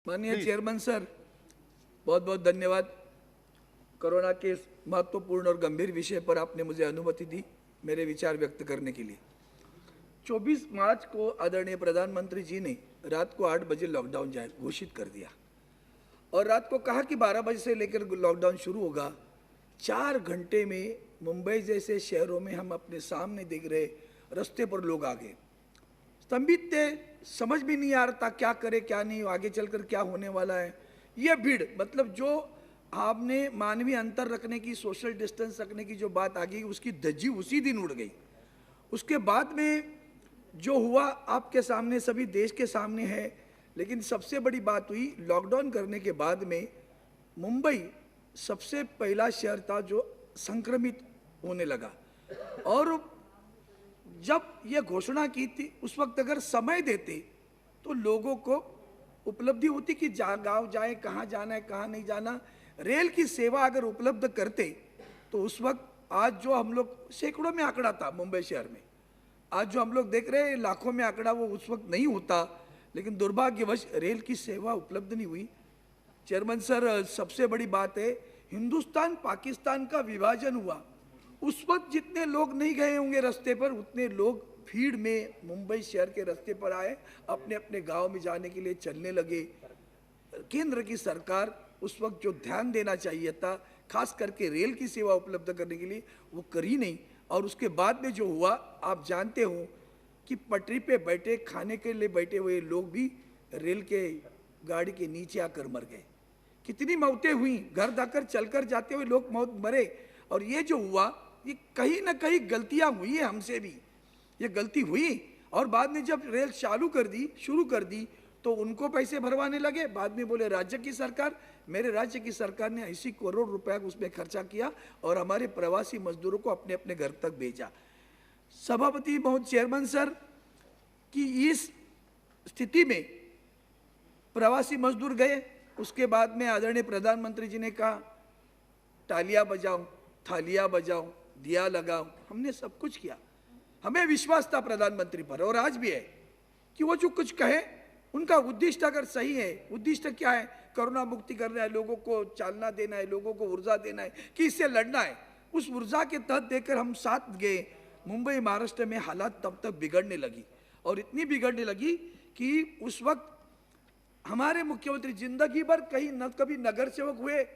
माननीय chairman sir, बहुत बहुत धन्यवाद। कोरोना के इस महत्वपूर्ण और गंभीर विषय पर आपने मुझे अनुमति दी मेरे विचार व्यक्त करने के लिए। 24 मार्च को आदरणीय प्रधानमंत्री जी ने रात को 8 बजे लॉकडाउन घोषित कर दिया और रात को कहा कि 12 बजे से लेकर लॉकडाउन शुरू होगा। 4 घंटे में मुंबई जैसे शहरों में हम अपने सामने देख रहे, रास्ते पर लोग आ गए, स्तंभित थे, समझ भी नहीं आ रहा था क्या करे क्या नहीं, आगे चलकर क्या होने वाला है। ये भीड़, मतलब जो आपने मानवीय अंतर रखने की, सोशल डिस्टेंस रखने की जो बात आ गई, उसकी धज्जी उसी दिन उड़ गई। उसके बाद में जो हुआ आपके सामने, सभी देश के सामने है। लेकिन सबसे बड़ी बात हुई, लॉकडाउन करने के बाद में मुंबई सबसे पहला शहर था जो संक्रमित होने लगा। और जब ये घोषणा की थी उस वक्त अगर समय देते तो लोगों को उपलब्धि होती कि गांव जाए, कहाँ जाना है कहाँ नहीं जाना। रेल की सेवा अगर उपलब्ध करते तो उस वक्त आज जो हम लोग, सैकड़ों में आंकड़ा था मुंबई शहर में, आज जो हम लोग देख रहे हैं लाखों में आंकड़ा, वो उस वक्त नहीं होता। लेकिन दुर्भाग्यवश रेल की सेवा उपलब्ध नहीं हुई। चेयरमैन सर, सबसे बड़ी बात है, हिंदुस्तान पाकिस्तान का विभाजन हुआ, उस वक्त जितने लोग नहीं गए होंगे रास्ते पर, उतने लोग भीड़ में मुंबई शहर के रास्ते पर आए, अपने अपने गांव में जाने के लिए चलने लगे। केंद्र की सरकार उस वक्त जो ध्यान देना चाहिए था, खास करके रेल की सेवा उपलब्ध करने के लिए, वो करी नहीं। और उसके बाद में जो हुआ, आप जानते हो कि पटरी पे बैठे, खाने के लिए बैठे हुए लोग भी रेल के गाड़ी के नीचे आकर मर गए। कितनी मौतें हुई, घर जाकर चलकर जाते हुए लोग मरे। और ये जो हुआ, ये कहीं ना कहीं गलतियां हुई है, हमसे भी ये गलती हुई। और बाद में जब रेल शुरू कर दी तो उनको पैसे भरवाने लगे। बाद में बोले राज्य की सरकार, मेरे राज्य की सरकार ने 80 करोड़ रुपया उसमें खर्चा किया और हमारे प्रवासी मजदूरों को अपने अपने घर तक भेजा। सभापति महोदय, चेयरमैन सर, कि इस स्थिति में प्रवासी मजदूर गए। उसके बाद में आदरणीय प्रधानमंत्री जी ने कहा, तालियां बजाओ, थालियां बजाओ, दिया लगाओ। हमने सब कुछ किया, हमें विश्वास था प्रधानमंत्री पर, और आज भी है कि वो जो कुछ कहे, उनका उद्देश्य अगर सही है, उद्देश्य क्या है, कोरोना मुक्ति करना है, लोगों को चालना देना है, लोगों को ऊर्जा देना है कि इससे लड़ना है, उस ऊर्जा के तहत देकर हम साथ गए। मुंबई महाराष्ट्र में हालात तब तक बिगड़ने लगी, और इतनी बिगड़ने लगी कि उस वक्त हमारे मुख्यमंत्री जिंदगी भर कहीं न कभी नगर सेवक हुए,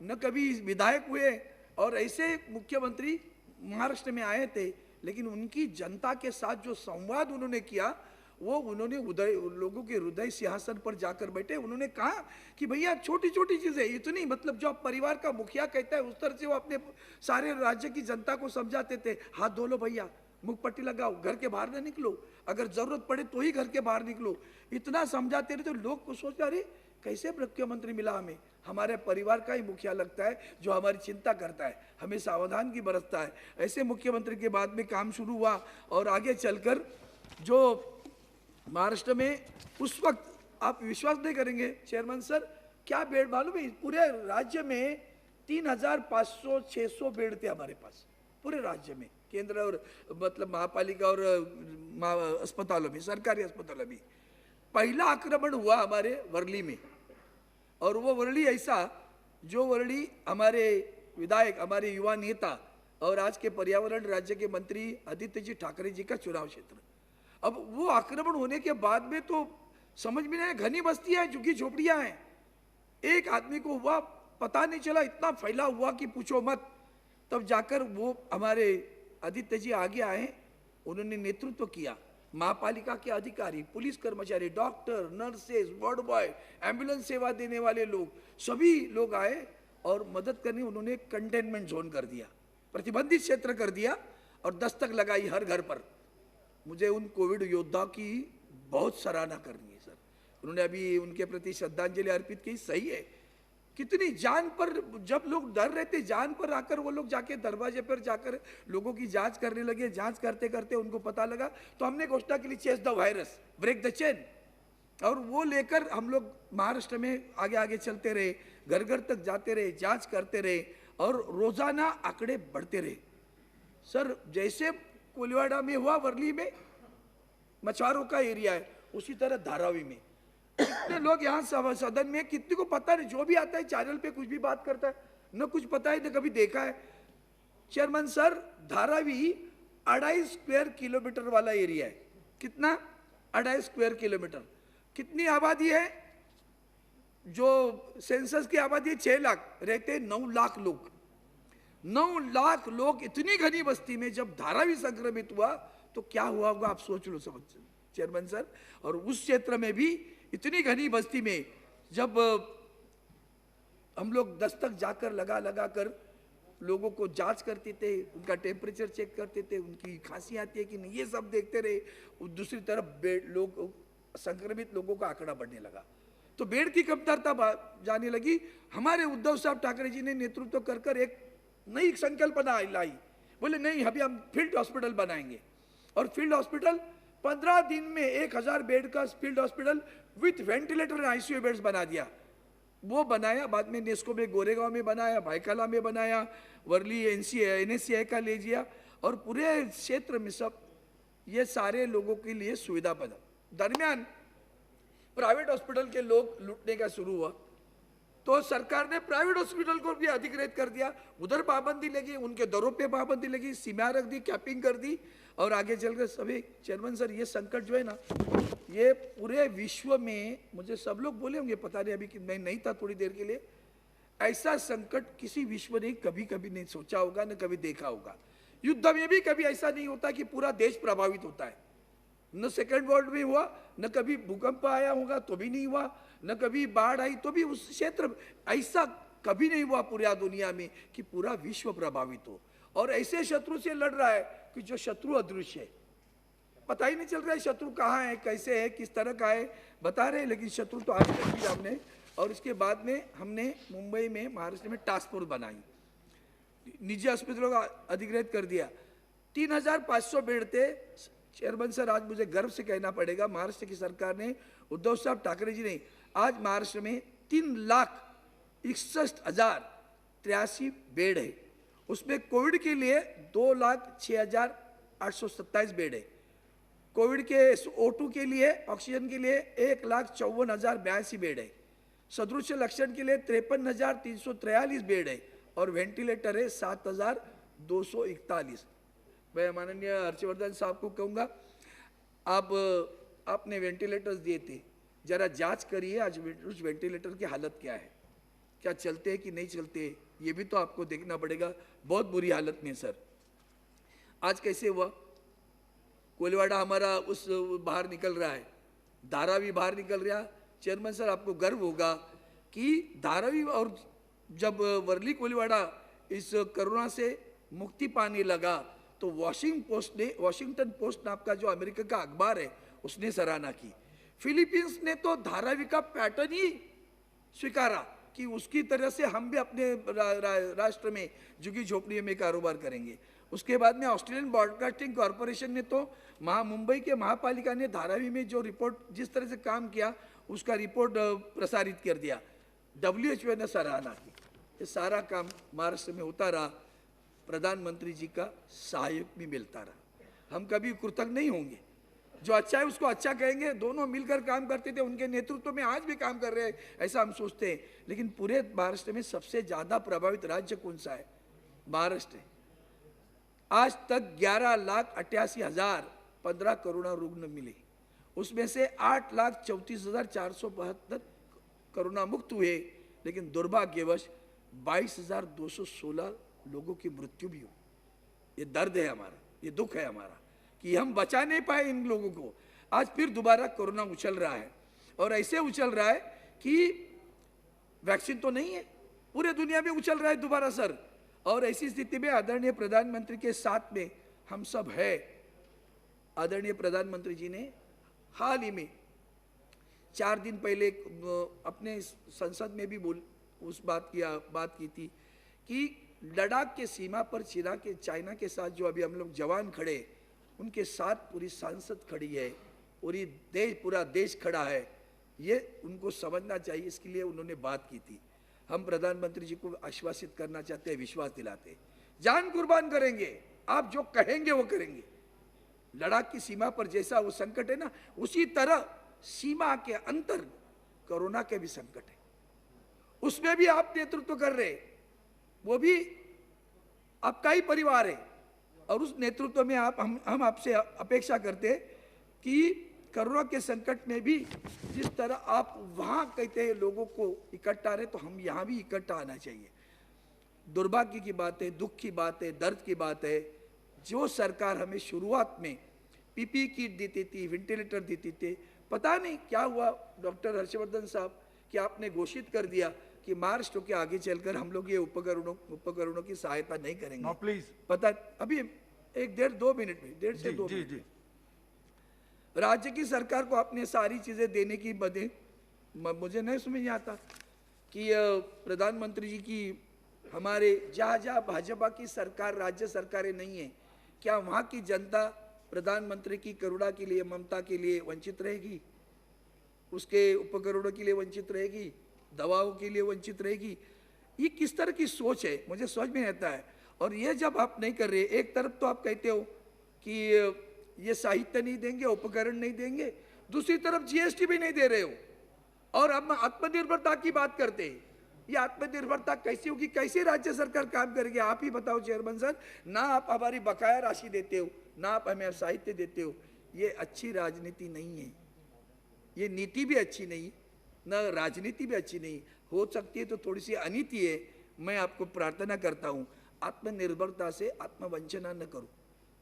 न कभी विधायक हुए, और ऐसे मुख्यमंत्री महाराष्ट्र में आए थे। लेकिन उनकी जनता के साथ जो संवाद उन्होंने किया, वो उन्होंने लोगों के हृदय सिंहासन पर जाकर बैठे। उन्होंने कहा कि भैया छोटी छोटी चीजें, इतनी, मतलब जो परिवार का मुखिया कहता है उस तरह से वो अपने सारे राज्य की जनता को समझाते थे। हाथ धो लो भैया, मुख पट्टी लगाओ, घर के बाहर न निकलो, अगर जरूरत पड़े तो ही घर के बाहर निकलो। इतना समझाते रहे तो लोग को सोचते, अरे कैसे मुख्यमंत्री मिला हमें, हमारे परिवार का ही मुखिया लगता है जो हमारी चिंता करता है, हमें सावधान की बरसता है। ऐसे मुख्यमंत्री के बाद में काम शुरू हुआ, और आगे चलकर जो महाराष्ट्र में उस वक्त, आप विश्वास नहीं करेंगे चेयरमैन सर, क्या बेड मालूम है, पूरे राज्य में 3500-600 बेड थे हमारे पास, पूरे राज्य में, केंद्र और मतलब महापालिका और अस्पतालों में, सरकारी अस्पतालों में। पहला आक्रमण हुआ हमारे वर्ली में, और वो वर्ली ऐसा, जो वर्ली हमारे विधायक, हमारे युवा नेता और आज के पर्यावरण राज्य के मंत्री आदित्य जी ठाकरे जी का चुनाव क्षेत्र। अब वो आक्रमण होने के बाद में तो समझ में नहीं आया, घनी बस्तियां हैं, झुग्गी झोपड़ियां हैं, एक आदमी को हुआ पता नहीं चला, इतना फैला हुआ कि पूछो मत। तब जाकर वो हमारे आदित्य जी आगे आए, उन्होंने नेतृत्व किया, महापालिका के अधिकारी, पुलिस कर्मचारी, doctor, nurses, ward boy, ambulance सेवा देने वाले लोग, सभी लोग आए और मदद करने। उन्होंने कंटेनमेंट जोन कर दिया, प्रतिबंधित क्षेत्र कर दिया, और दस्तक लगाई हर घर पर। मुझे उन कोविड योद्धा की बहुत सराहना करनी है सर, उन्होंने अभी उनके प्रति श्रद्धांजलि अर्पित की। सही है, कितनी जान पर, जब लोग डर रहे थे, जान पर आकर वो लोग जाके दरवाजे पर जाकर लोगों की जांच करने लगे। जांच करते करते उनको पता लगा, तो हमने घोषणा के लिए chase the virus, break the chain, और वो लेकर हम लोग महाराष्ट्र में आगे आगे चलते रहे, घर घर तक जाते रहे, जांच करते रहे, और रोजाना आंकड़े बढ़ते रहे। सर, जैसे कोलिवाड़ा में हुआ, वर्ली में मछुआरों का एरिया है, उसी तरह धारावी में कितने लोग यहाँ सदन में, कितने को पता नहीं, जो भी आता है चैनल पे कुछ भी बात करता है, न कुछ पता है न कभी देखा है। Chairman sir, Dharavi 2.5 square kilometre वाला एरिया है। कितना? 2.5 स्क्वायर किलोमीटर। कितनी आबादी है? जो सेंसस की आबादी है 6 लाख, रहते 9 लाख लोग। 9 लाख लोग इतनी घनी बस्ती में जब धारावी संक्रमित हुआ तो क्या हुआ होगा, आप सोच लो समझ चेयरमैन सर। और उस क्षेत्र में भी इतनी घनी बस्ती में जब हम लोग दस्तक जाकर लगा कर लोगों को जांच करते थे, उनका टेम्परेचर चेक करते थे, उनकी खांसी आती है कि नहीं, ये सब देखते रहे। दूसरी तरफ लोग संक्रमित लोगों का आंकड़ा बढ़ने लगा तो बेड की कमतरता जाने लगी। हमारे उद्धव साहब ठाकरे जी ने नेतृत्व कर एक नई संकल्पना लाई। बोले नहीं, अभी हम फील्ड हॉस्पिटल बनाएंगे। और फील्ड हॉस्पिटल 15 दिन में 1000 बेड का field hospital with ventilator and ICU beds बना दिया। वो बनाया, बाद में नेस्को में गोरेगांव में बनाया, भाईकाला में बनाया, वर्ली NSCI का ले दिया, और पूरे क्षेत्र में सब ये सारे लोगों के लिए सुविधा बना। दरमियान प्राइवेट हॉस्पिटल के लोग लूटने का शुरू हुआ तो सरकार ने प्राइवेट हॉस्पिटल को भी अधिकृत कर दिया। उधर पाबंदी लगी, उनके दरों पे पाबंदी लगी, सीमा रख दी, कैपिंग कर दी, और आगे चलकर सभी। चेयरमैन सर, ये संकट जो है ना, ये पूरे विश्व में, मुझे सब लोग बोले होंगे, पता नहीं, अभी कि मैं नहीं था थोड़ी देर के लिए, ऐसा संकट किसी विश्व ने कभी नहीं सोचा होगा, न कभी देखा होगा। युद्ध में भी कभी ऐसा नहीं होता कि पूरा देश प्रभावित होता है। न सेकेंड वर्ल्ड में हुआ, न कभी भूकंप आया होगा तो भी नहीं हुआ, न कभी बाढ़ आई तो भी उस क्षेत्र, ऐसा कभी नहीं हुआ पूरी दुनिया में कि पूरा विश्व प्रभावित हो। और ऐसे शत्रु से लड़ रहा है कि जो शत्रु अदृश्य है, पता ही नहीं चल रहा है शत्रु कहाँ है, कैसे है, किस तरह का है, बता रहे, लेकिन शत्रु तो आज तक भी हमने। और इसके बाद में हमने मुंबई में, महाराष्ट्र में टास्क फोर्स बनाई, निजी अस्पतालों का अधिकृत कर दिया। 3500 बेड थे। चेयरमैन सर, आज मुझे गर्व से कहना पड़ेगा, महाराष्ट्र की सरकार ने, उद्धव साहब ठाकरे जी ने, आज महाराष्ट्र में 3,61,083 बेड है। उसमें कोविड के लिए 2,06,827 बेड है। कोविड के O2 के लिए, ऑक्सीजन के लिए 1,54,082 बेड है। सदृश लक्षण के लिए 53,343 बेड है, और वेंटिलेटर है 7,241। मैं माननीय हर्षवर्धन साहब को कहूँगा, आपने वेंटिलेटर्स दिए थे, जरा जांच करिए आज उस वेंटिलेटर की हालत क्या है, क्या चलते हैं कि नहीं चलते, ये भी तो आपको देखना पड़ेगा। बहुत बुरी हालत में सर। आज कैसे हुआ, कोलिवाड़ा हमारा उस बाहर निकल रहा है, धारावी बाहर निकल रहा। चेयरमैन सर, आपको गर्व होगा कि धारावी, और जब वर्ली कोलिवाड़ा इस कोरोना से मुक्ति पाने लगा तो वॉशिंगटन पोस्ट नाम का जो अमेरिका का अखबार है, उसने सराहना की। फिलीपींस ने तो धारावी का पैटर्न ही स्वीकारा कि उसकी तरह से हम भी अपने राष्ट्र में झुग्गी झोपड़ियों में कारोबार करेंगे। उसके बाद में ऑस्ट्रेलियन ब्रॉडकास्टिंग कॉरपोरेशन ने तो, मुंबई के महापालिका ने धारावी में जो रिपोर्ट, जिस तरह से काम किया, उसका रिपोर्ट प्रसारित कर दिया। WHO ने सराहना की। ये सारा काम महाराष्ट्र में होता रहा, प्रधानमंत्री जी का सहयोग भी मिलता रहा। हम कभी कृतज्ञ नहीं होंगे, जो अच्छा है उसको अच्छा कहेंगे। दोनों मिलकर काम करते थे, उनके नेतृत्व में आज भी काम कर रहे हैं, ऐसा हम सोचते हैं। लेकिन पूरे महाराष्ट्र में सबसे ज्यादा प्रभावित राज्य कौन सा है? महाराष्ट्र है। आज तक 11,88,015 कोरोना रुग्ण मिले, उसमें से 8,34,472 कोरोना मुक्त हुए, लेकिन दुर्भाग्यवश 22,216 लोगों की मृत्यु भी हुई। ये दर्द है हमारा, ये दुख है हमारा कि हम बचा नहीं पाए इन लोगों को। आज फिर दोबारा कोरोना उछल रहा है, और ऐसे उछल रहा है कि वैक्सीन तो नहीं है, पूरे दुनिया में उछल रहा है दोबारा सर। और ऐसी स्थिति में आदरणीय प्रधानमंत्री के साथ में हम सब है। आदरणीय प्रधानमंत्री जी ने हाल ही में 4 दिन पहले अपने संसद में भी बात की थी कि लद्दाख के सीमा पर चाइना के साथ जो अभी हम लोग जवान खड़े, उनके साथ पूरी संसद खड़ी है, पूरा देश खड़ा है। ये उनको समझना चाहिए, इसके लिए उन्होंने बात की थी। हम प्रधानमंत्री जी को आश्वासित करना चाहते हैं, विश्वास दिलाते हैं, जान कुर्बान करेंगे, आप जो कहेंगे वो करेंगे। लद्दाख की सीमा पर जैसा वो संकट है ना, उसी तरह सीमा के अंतर कोरोना के भी संकट है, उसमें भी आप नेतृत्व कर रहे, वो भी आपका ही परिवार है, और उस नेतृत्व में आप हम आपसे अपेक्षा करते कि कोरोना के संकट में भी जिस तरह आप वहाँ कहते हैं लोगों को इकट्ठा रहे, तो हम यहाँ भी इकट्ठा आना चाहिए। दुर्भाग्य की बात है, दुख की बात है, दर्द की बात है, जो सरकार हमें शुरुआत में पीपी किट देती थी, वेंटिलेटर देती थी, पता नहीं क्या हुआ डॉक्टर हर्षवर्धन साहब कि आपने घोषित कर दिया कि मार्च के आगे चलकर हम लोग ये उपकरणों की सहायता नहीं करेंगे। नो प्लीज, पता अभी 1-1.5-2 मिनट में 1.5 से 2 जी मिनट जी राज्य की सरकार को आपने सारी चीजें देने की बदे मुझे नहीं समझ आता कि प्रधानमंत्री जी की हमारे जहाँ जहाँ भाजपा की सरकार, राज्य सरकारें नहीं है, क्या वहाँ की जनता प्रधानमंत्री की करुणा के लिए, ममता के लिए वंचित रहेगी? उसके उपकरणों के लिए वंचित रहेगी? दवाओं के लिए वंचित रहेगी? ये किस तरह की सोच है, मुझे समझ में आता है। और ये जब आप नहीं कर रहे, एक तरफ तो आप कहते हो कि ये साहित्य नहीं देंगे, उपकरण नहीं देंगे, दूसरी तरफ जीएसटी भी नहीं दे रहे हो, और अब आत्मनिर्भरता की बात करते हैं। ये आत्मनिर्भरता कैसी होगी, कैसे राज्य सरकार काम करेगी? आप ही बताओ चेयरमैन सर, ना आप हमारी बकाया राशि देते हो, ना आप हमें साहित्य देते हो। ये अच्छी राजनीति नहीं है, ये नीति भी अच्छी नहीं, न राजनीति भी अच्छी नहीं। हो सकती है तो थोड़ी सी अनीति है। मैं आपको प्रार्थना करता हूँ, आत्मनिर्भरता से आत्मवंचना न करो।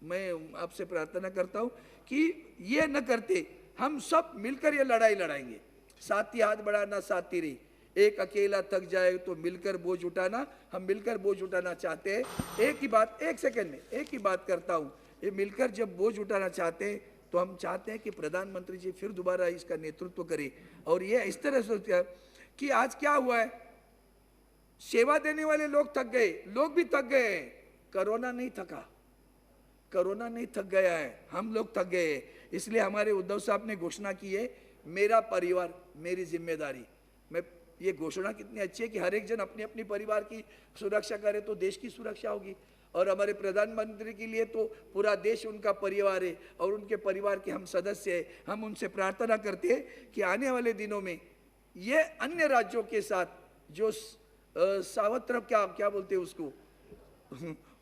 मैं आपसे प्रार्थना करता हूँ कि ये न करते, हम सब मिलकर ये लड़ाई लड़ाएंगे। साथी हाथ बढ़ाना, साथी रही, एक अकेला थक जाए तो मिलकर बोझ उठाना। हम मिलकर बोझ उठाना चाहते हैं। एक ही बात, एक सेकंड में एक ही बात करता हूँ, ये मिलकर जब बोझ उठाना चाहते हैं तो हम चाहते हैं कि प्रधानमंत्री जी फिर दोबारा इसका नेतृत्व करें। और ये इस तरह से कि आज क्या हुआ है, सेवा देने वाले लोग थक गए, लोग भी थक गए हैं। कोरोना नहीं थका, कोरोना नहीं थक गया है, हम लोग थक गए हैं। इसलिए हमारे उद्धव साहब ने घोषणा की है, मेरा परिवार मेरी जिम्मेदारी। मैं ये घोषणा कितनी अच्छी है कि हर एक जन अपनी अपनी परिवार की सुरक्षा करे तो देश की सुरक्षा होगी। और हमारे प्रधानमंत्री के लिए तो पूरा देश उनका परिवार है और उनके परिवार के हम सदस्य हैं। हम उनसे प्रार्थना करते हैं कि आने वाले दिनों में ये अन्य राज्यों के साथ जो सावत्र क्या बोलते हैं उसको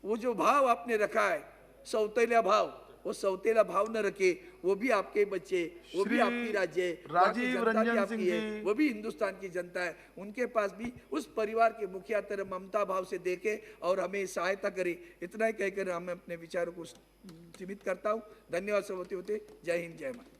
वो जो भाव आपने रखा है, सौतेला भाव, वो सौतेला भाव न रखे। वो भी आपके बच्चे, वो भी आपकी राज्य, राजीव रंजन सिंह जी, वो भी हिंदुस्तान की जनता है, उनके पास भी उस परिवार के मुखिया तरह ममता भाव से देखे और हमें सहायता करे। इतना ही कहकर मैं अपने विचारों को सीमित करता हूँ। धन्यवाद। सब होते होते जय हिंद, जय माता।